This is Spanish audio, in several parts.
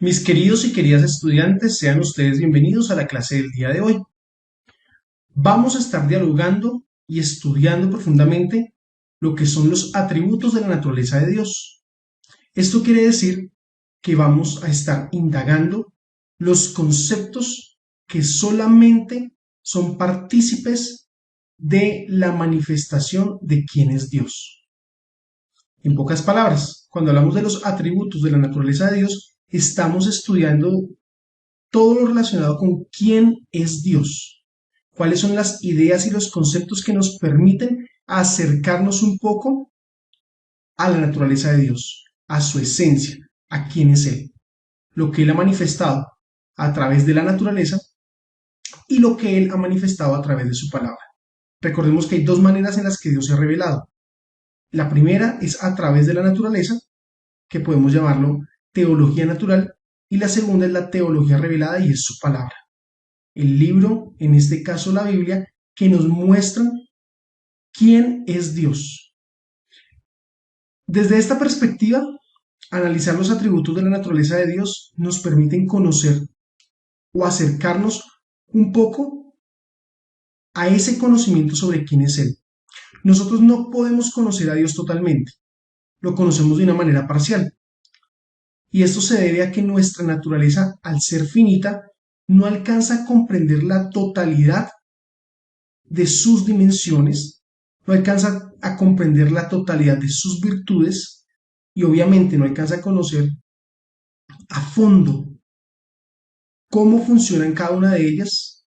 Mis queridos y queridas estudiantes, sean ustedes bienvenidos a la clase del día de hoy. Vamos a estar dialogando y estudiando profundamente lo que son los atributos de la naturaleza de Dios. Esto quiere decir que vamos a estar indagando los conceptos que solamente son partícipes de la manifestación de quién es Dios. En pocas palabras, cuando hablamos de los atributos de la naturaleza de Dios, estamos estudiando todo lo relacionado con quién es Dios, cuáles son las ideas y los conceptos que nos permiten acercarnos un poco a la naturaleza de Dios, a su esencia, a quién es Él, lo que Él ha manifestado a través de la naturaleza y lo que Él ha manifestado a través de su palabra. Recordemos que hay dos maneras en las que Dios se ha revelado. La primera es a través de la naturaleza, que podemos llamarlo teología natural, y la segunda es la teología revelada y es su palabra. El libro, en este caso la Biblia, que nos muestra quién es Dios. Desde esta perspectiva, analizar los atributos de la naturaleza de Dios nos permiten conocer o acercarnos un poco a ese conocimiento sobre quién es Él. Nosotros no podemos conocer a Dios totalmente, lo conocemos de una manera parcial. Y esto se debe a que nuestra naturaleza, al ser finita, no alcanza a comprender la totalidad de sus dimensiones, no alcanza a comprender la totalidad de sus virtudes y obviamente no alcanza a conocer a fondo cómo funcionan cada una de ellas,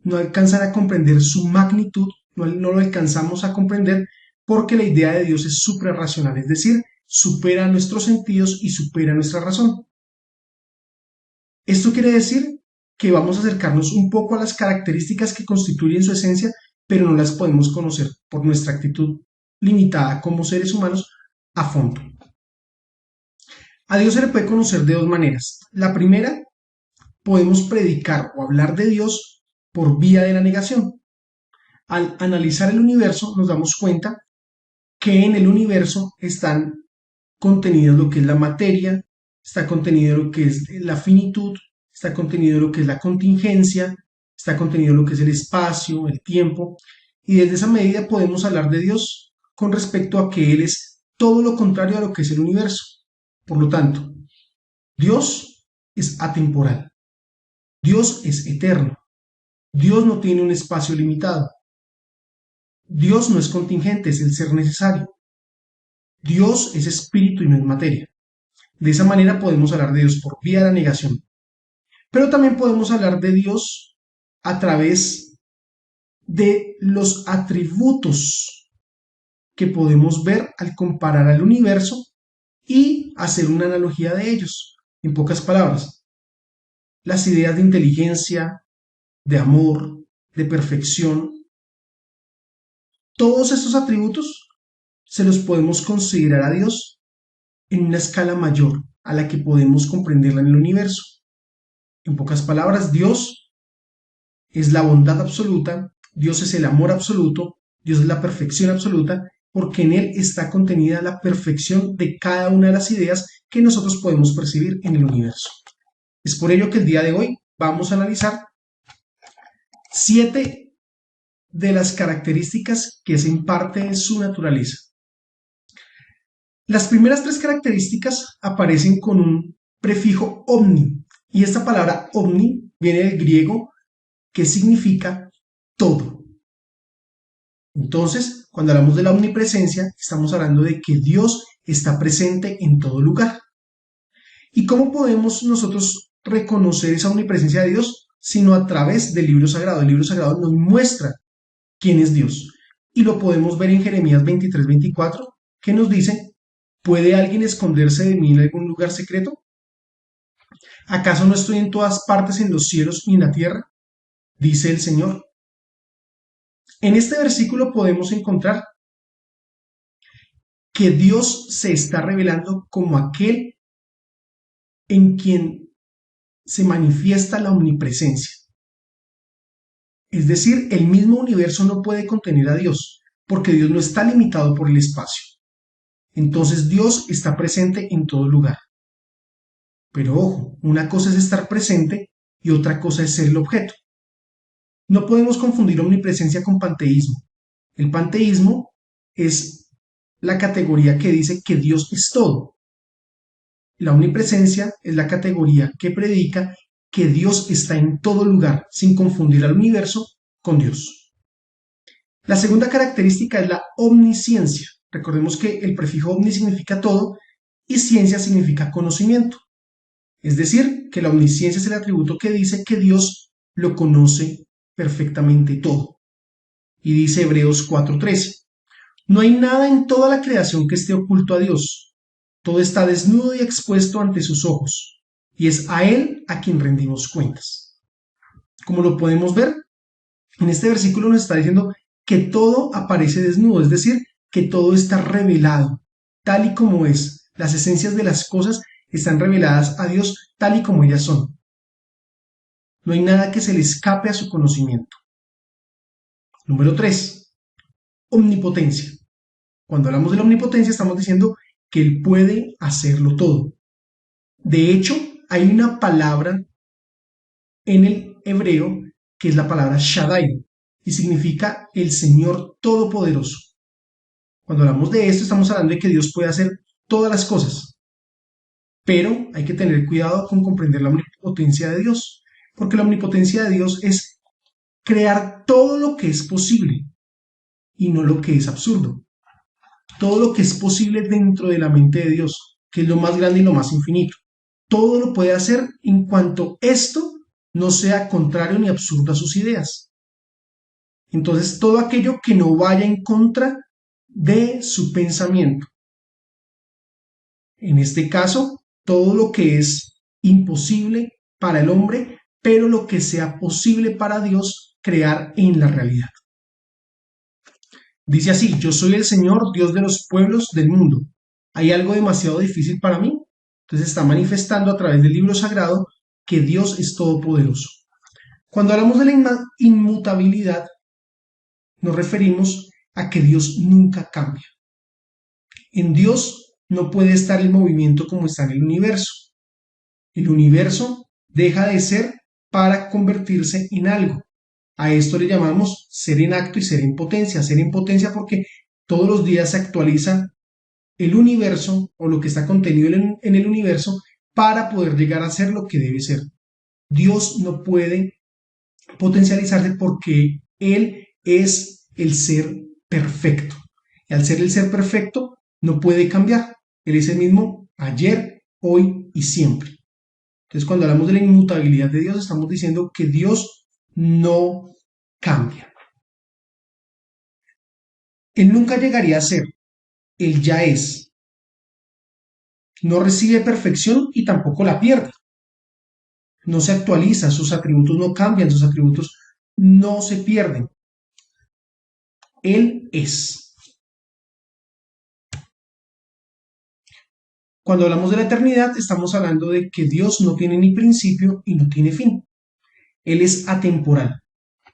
no alcanzan a comprender su magnitud, no lo alcanzamos a comprender porque la idea de Dios es suprarracional, es decir, supera nuestros sentidos y supera nuestra razón. Esto quiere decir que vamos a acercarnos un poco a las características que constituyen su esencia, pero no las podemos conocer por nuestra actitud limitada como seres humanos a fondo. A Dios se le puede conocer de dos maneras. La primera, podemos predicar o hablar de Dios por vía de la negación. Al analizar el universo nos damos cuenta que en el universo están contenidos lo que es la materia, está contenido lo que es la finitud, está contenido lo que es la contingencia, está contenido lo que es el espacio, el tiempo, y desde esa medida podemos hablar de Dios con respecto a que Él es todo lo contrario a lo que es el universo. Por lo tanto, Dios es atemporal, Dios es eterno, Dios no tiene un espacio limitado, Dios no es contingente, es el ser necesario, Dios es espíritu y no es materia. De esa manera podemos hablar de Dios por vía de la negación. Pero también podemos hablar de Dios a través de los atributos que podemos ver al comparar al universo y hacer una analogía de ellos. En pocas palabras, las ideas de inteligencia, de amor, de perfección, todos estos atributos se los podemos considerar a Dios en una escala mayor a la que podemos comprenderla en el universo. En pocas palabras, Dios es la bondad absoluta, Dios es el amor absoluto, Dios es la perfección absoluta, porque en Él está contenida la perfección de cada una de las ideas que nosotros podemos percibir en el universo. Es por ello que el día de hoy vamos a analizar 7 de las características que hacen parte de su naturaleza. Las primeras 3 características aparecen con un prefijo omni, y esta palabra omni viene del griego que significa todo. Entonces, cuando hablamos de la omnipresencia, estamos hablando de que Dios está presente en todo lugar. ¿Y cómo podemos nosotros reconocer esa omnipresencia de Dios? Sino a través del libro sagrado. El libro sagrado nos muestra quién es Dios. Y lo podemos ver en Jeremías 23-24, que nos dice, ¿puede alguien esconderse de mí en algún lugar secreto? ¿Acaso no estoy en todas partes en los cielos y en la tierra? Dice el Señor. En este versículo podemos encontrar que Dios se está revelando como aquel en quien se manifiesta la omnipresencia. Es decir, el mismo universo no puede contener a Dios, porque Dios no está limitado por el espacio. Entonces Dios está presente en todo lugar. Pero ojo, una cosa es estar presente y otra cosa es ser el objeto. No podemos confundir omnipresencia con panteísmo. El panteísmo es la categoría que dice que Dios es todo. La omnipresencia es la categoría que predica que Dios está en todo lugar, sin confundir al universo con Dios. La segunda característica es la omnisciencia. Recordemos que el prefijo omni significa todo y ciencia significa conocimiento. Es decir, que la omnisciencia es el atributo que dice que Dios lo conoce perfectamente todo. Y dice Hebreos 4:13, no hay nada en toda la creación que esté oculto a Dios. Todo está desnudo y expuesto ante sus ojos, y es a Él a quien rendimos cuentas. Como lo podemos ver, en este versículo nos está diciendo que todo aparece desnudo, es decir, que todo está revelado, tal y como es. Las esencias de las cosas están reveladas a Dios tal y como ellas son. No hay nada que se le escape a su conocimiento. Número 3. Omnipotencia. Cuando hablamos de la omnipotencia estamos diciendo que Él puede hacerlo todo. De hecho, hay una palabra en el hebreo que es la palabra Shaddai y significa el Señor Todopoderoso. Cuando hablamos de esto estamos hablando de que Dios puede hacer todas las cosas, pero hay que tener cuidado con comprender la omnipotencia de Dios, porque la omnipotencia de Dios es crear todo lo que es posible y no lo que es absurdo. Todo lo que es posible dentro de la mente de Dios, que es lo más grande y lo más infinito. Todo lo puede hacer en cuanto esto no sea contrario ni absurdo a sus ideas. Entonces, todo aquello que no vaya en contra de su pensamiento. En este caso, todo lo que es imposible para el hombre, pero lo que sea posible para Dios crear en la realidad. Dice así, yo soy el Señor, Dios de los pueblos del mundo. ¿Hay algo demasiado difícil para mí? Entonces está manifestando a través del libro sagrado que Dios es todopoderoso. Cuando hablamos de la inmutabilidad, nos referimos a que Dios nunca cambia. En Dios no puede estar el movimiento como está en el universo. El universo deja de ser para convertirse en algo. A esto le llamamos ser en acto y ser en potencia. Ser en potencia porque todos los días se actualiza el universo o lo que está contenido en el universo para poder llegar a ser lo que debe ser. Dios no puede potencializarse porque Él es el ser perfecto. Y al ser el ser perfecto, no puede cambiar. Él es el mismo ayer, hoy y siempre. Entonces, cuando hablamos de la inmutabilidad de Dios, estamos diciendo que Dios no cambia. Él nunca llegaría a ser, Él ya es. No recibe perfección y tampoco la pierde. No se actualiza, sus atributos no cambian, sus atributos no se pierden. Él es. Cuando hablamos de la eternidad, estamos hablando de que Dios no tiene ni principio y no tiene fin. Él es atemporal.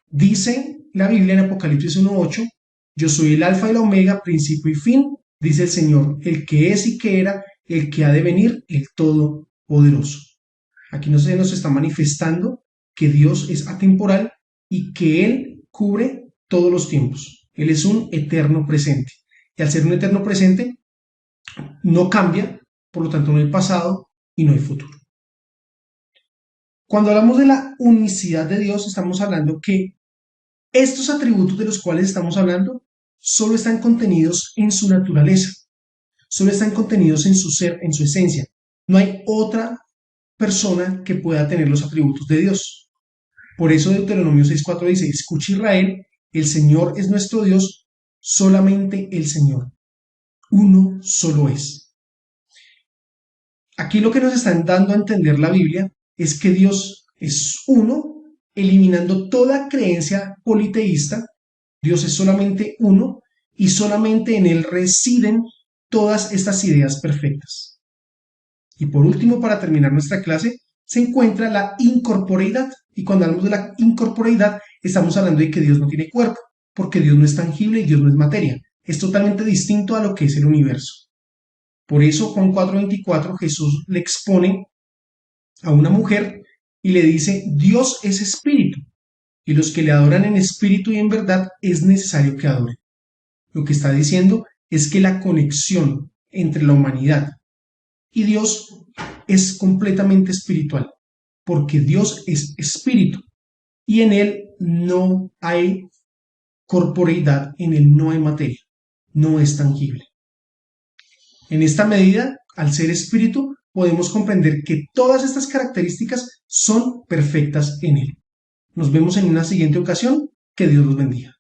Dice la Biblia en Apocalipsis 1:8, yo soy el alfa y la omega, principio y fin, dice el Señor, el que es y que era, el que ha de venir, el Todopoderoso. Aquí nos está manifestando que Dios es atemporal y que Él cubre todos los tiempos. Él es un eterno presente. Y al ser un eterno presente, no cambia, por lo tanto no hay pasado y no hay futuro. Cuando hablamos de la unicidad de Dios, estamos hablando que estos atributos de los cuales estamos hablando solo están contenidos en su naturaleza, solo están contenidos en su ser, en su esencia. No hay otra persona que pueda tener los atributos de Dios. Por eso Deuteronomio 6:4 dice, escucha Israel, el Señor es nuestro Dios, solamente el Señor. Uno solo es. Aquí lo que nos están dando a entender la Biblia es que Dios es uno, eliminando toda creencia politeísta. Dios es solamente uno y solamente en Él residen todas estas ideas perfectas. Y por último, para terminar nuestra clase, se encuentra la incorporeidad. Y cuando hablamos de la incorporeidad, estamos hablando de que Dios no tiene cuerpo, porque Dios no es tangible y Dios no es materia. Es totalmente distinto a lo que es el universo. Por eso, Juan 4:24, Jesús le expone a una mujer y le dice, Dios es espíritu, y los que le adoran en espíritu y en verdad es necesario que adoren. Lo que está diciendo es que la conexión entre la humanidad y Dios es completamente espiritual, porque Dios es espíritu y en él no hay corporeidad, en él no hay materia, no es tangible. En esta medida, al ser espíritu, podemos comprender que todas estas características son perfectas en él. Nos vemos en una siguiente ocasión. Que Dios los bendiga.